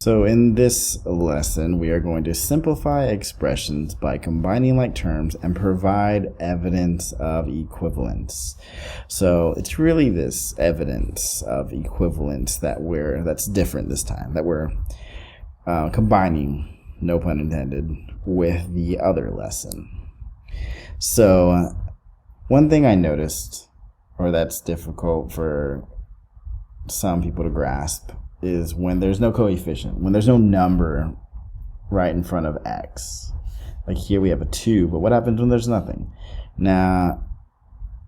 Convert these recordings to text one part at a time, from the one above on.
So in this lesson, we are going to simplify expressions by combining like terms and provide evidence of equivalence. So it's really this evidence of equivalence that's different this time, that we're combining, no pun intended, with the other lesson. So one thing I noticed, or that's difficult for some people to grasp, is when there's no coefficient, when there's no number right in front of x. Like here we have a 2, but what happens when there's nothing? Now,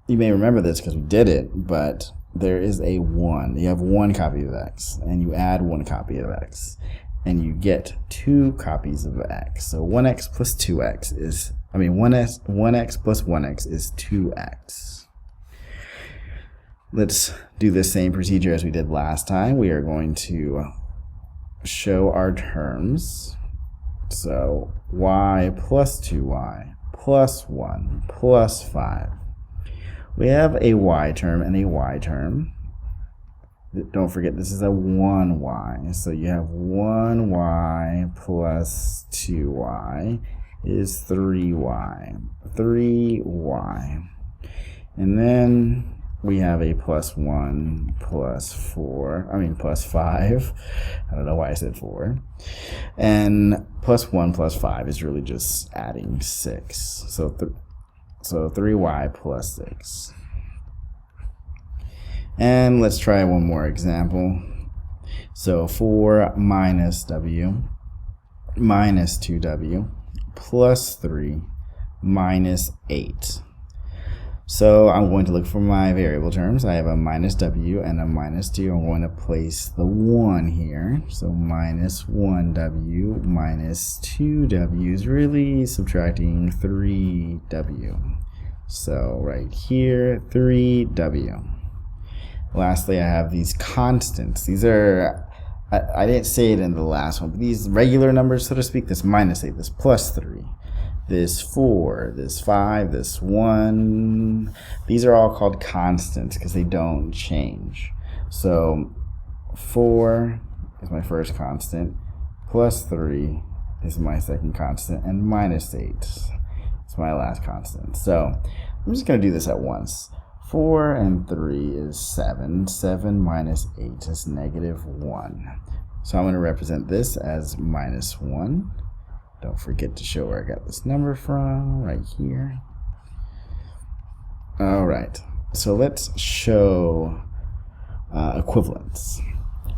you may remember this because we did it, but there is a 1. You have 1 copy of x, and you add 1 copy of x, and you get 2 copies of x. So 1x plus 2x is, 1x plus 1x is 2x. Let's do the same procedure as we did last time. We are going to show our terms. So y plus 2y plus 1 plus 5. We have a y term and a y term. Don't forget this is a 1y. So you have 1y plus 2y is 3y. 3y. And then we have a plus 1 plus 5. I don't know why I said 4. And plus 1 plus 5 is really just adding 6. So 3y plus 6. And let's try one more example. So 4 minus w minus 2w plus 3 minus 8. So I'm going to look for my variable terms. I have a minus w and a minus 2. I'm going to place the 1 here. So minus 1w minus 2w is really subtracting 3w. So right here, 3w. Lastly, I have these constants. These are, I didn't say it in the last one, but these regular numbers, so to speak, this minus 8, this plus 3. This 4, this 5, this 1, these are all called constants because they don't change. So 4 is my first constant, plus 3 is my second constant, and minus 8 is my last constant. So I'm just going to do this at once. 4 and 3 is 7. 7 minus 8 is negative 1. So I'm going to represent this as minus 1. Don't forget to show where I got this number from, right here. All right, so let's show equivalence.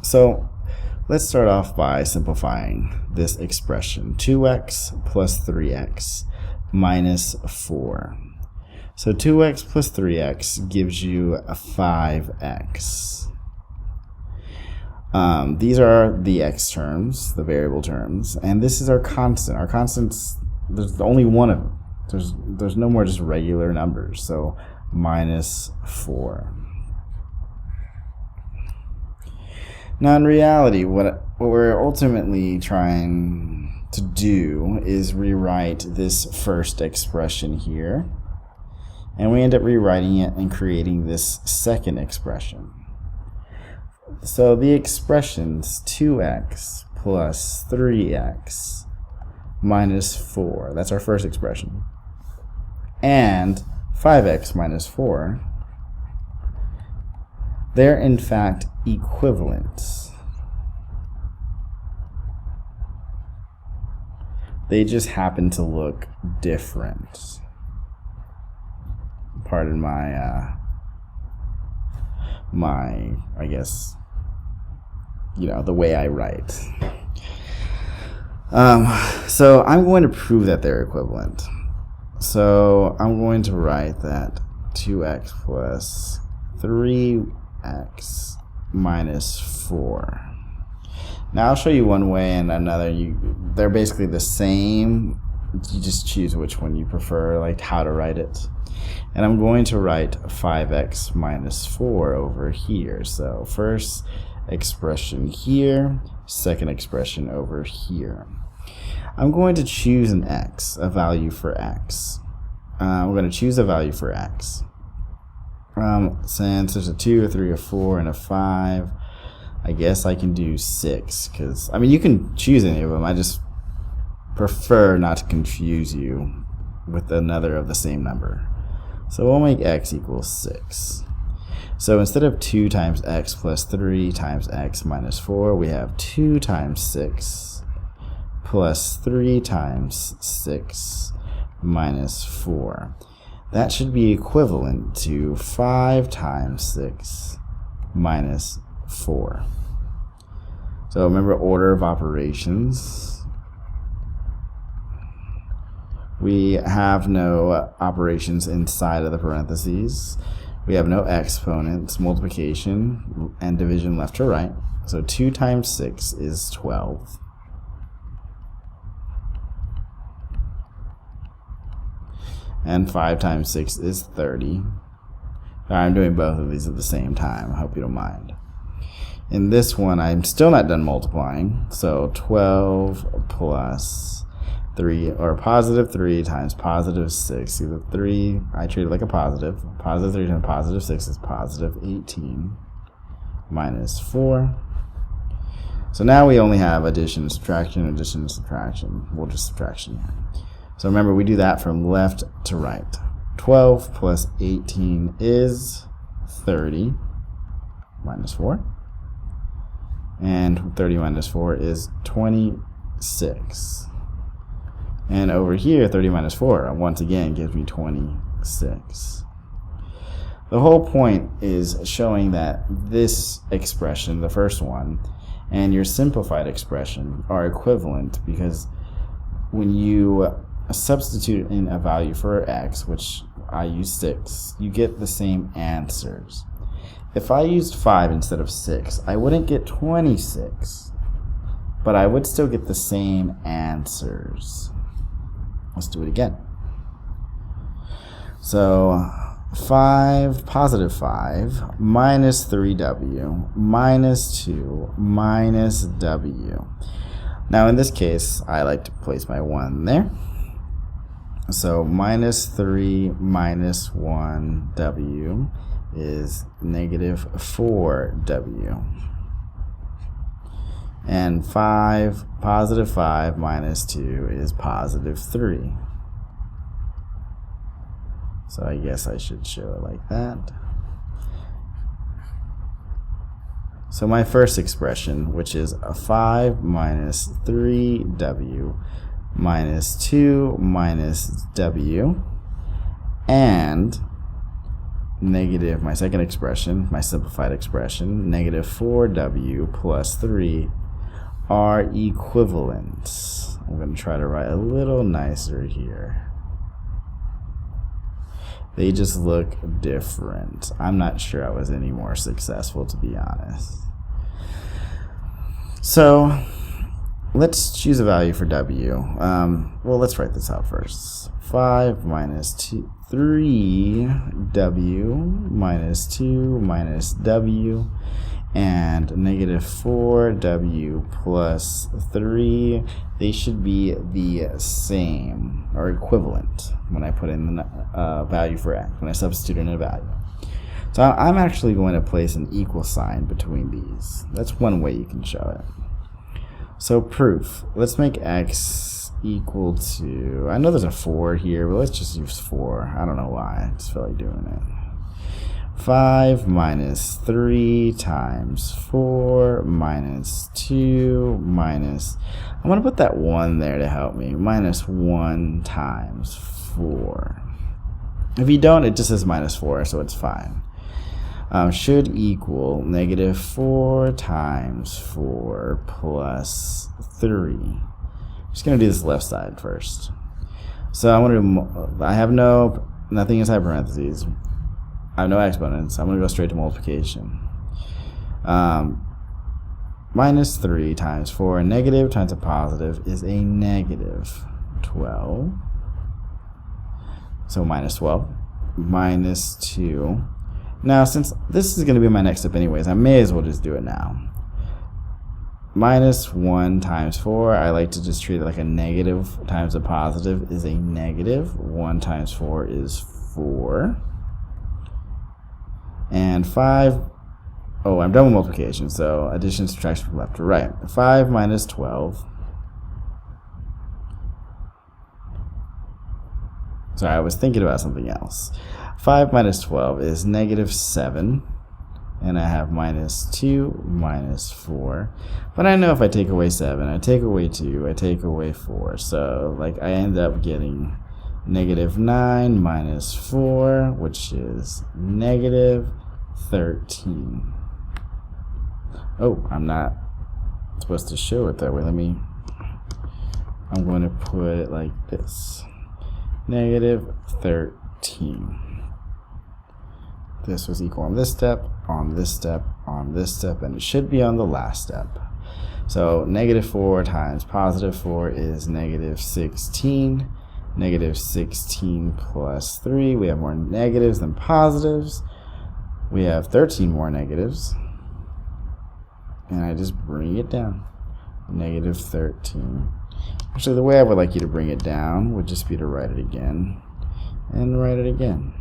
So let's start off by simplifying this expression. 2x plus 3x minus 4. So 2x plus 3x gives you a 5x. These are the x terms, the variable terms, and this is our constant. Our constants, there's only one of them. There's no more just regular numbers. So minus 4. Now in reality, what we're ultimately trying to do is rewrite this first expression here, and we end up rewriting it and creating this second expression. So the expressions 2x plus 3x minus 4, that's our first expression, and 5x minus 4, they're in fact equivalent. They just happen to look different. Pardon my I guess, the way I write. So I'm going to prove that they're equivalent. So I'm going to write that 2x plus 3x minus 4. Now I'll show you one way and another. They're basically the same. You just choose which one you prefer, like how to write it. And I'm going to write 5x minus 4 over here. So first expression here, second expression over here. I'm going to choose an x, a value for x. We're going to choose a value for x. Since there's a 2, a 3, a 4, and a 5, I guess I can do 6, because, I mean, you can choose any of them. I just prefer not to confuse you with another of the same number. So we'll make x equals 6. So instead of 2 times x plus 3 times x minus 4, we have 2 times 6 plus 3 times 6 minus 4. That should be equivalent to 5 times 6 minus 4. So remember order of operations. We have no operations inside of the parentheses. We have no exponents, multiplication, and division left to right. So 2 times 6 is 12. And 5 times 6 is 30. I'm doing both of these at the same time. I hope you don't mind. In this one, I'm still not done multiplying. So 12 plus 3, or positive 3 times positive 6. See, the 3 I treat it like a positive. Positive 3 times positive 6 is positive 18 minus 4. So now we only have addition and subtraction, addition and subtraction. We'll just subtraction here. So remember, we do that from left to right. 12 plus 18 is 30 minus 4. And 30 minus 4 is 26. And over here, 30 minus 4, once again, gives me 26. The whole point is showing that this expression, the first one, and your simplified expression are equivalent, because when you substitute in a value for x, which I use 6, you get the same answers. If I used 5 instead of 6, I wouldn't get 26, but I would still get the same answers. Let's do it again. So 5, positive 5, minus 3w, minus 2, minus w. Now in this case, I like to place my 1 there. So minus 3 minus 1w is negative 4w. And 5, positive 5 minus 2 is positive 3. So I guess I should show it like that. So my first expression, which is a 5 minus 3w minus 2 minus w, and negative, my second expression, my simplified expression, negative 4w plus 3 are equivalent. I'm going to try to write a little nicer here. They just look different. I'm not sure I was any more successful, to be honest. So let's choose a value for w. Well, let's write this out first. 5 minus 3w minus 2 minus w, and negative 4w plus 3, they should be the same or equivalent when I put in the value for x, when I substitute in a value. So I'm actually going to place an equal sign between these. That's one way you can show it. So proof, let's make x equal to, I know there's a 4 here, but let's just use 4. I don't know why, I just feel like doing it. 5 minus 3 times 4 minus 2 minus, I'm going to put that 1 there to help me, minus 1 times 4. If you don't, it just says minus 4, so it's fine. Should equal negative 4 times 4 plus 3. I'm just going to do this left side first. So I want to, I have nothing inside parentheses. I have no exponents. I'm going to go straight to multiplication. Minus 3 times 4, a negative times a positive is a negative 12. So minus 12. Minus 2. Now, since this is going to be my next step anyways, I may as well just do it now. Minus 1 times 4, I like to just treat it like a negative times a positive is a negative. 1 times 4 is 4. And 5 Oh, I'm done with multiplication, so addition, subtraction from left to right. 5 minus 12. Sorry, I was thinking about something else. 5 minus 12 is negative 7. And I have minus 2, minus 4. But I know if I take away 7, I take away 2, I take away 4. So, like, I end up getting negative 9 minus 4, which is negative 13. Oh, I'm not supposed to show it that way. I'm going to put it like this. Negative 13. This was equal on this step, on this step, on this step, and it should be on the last step. So negative 4 times positive 4 is negative 16. Negative 16 plus 3. We have more negatives than positives. We have 13 more negatives. And I just bring it down. Negative 13. Actually, the way I would like you to bring it down would just be to write it again. And write it again.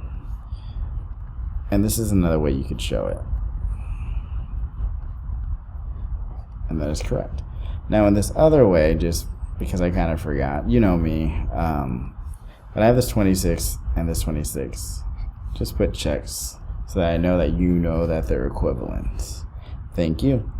And this is another way you could show it. And that is correct. Now in this other way, just because I kind of forgot, you know me, but I have this 26 and this 26. Just put checks so that I know that you know that they're equivalent. Thank you.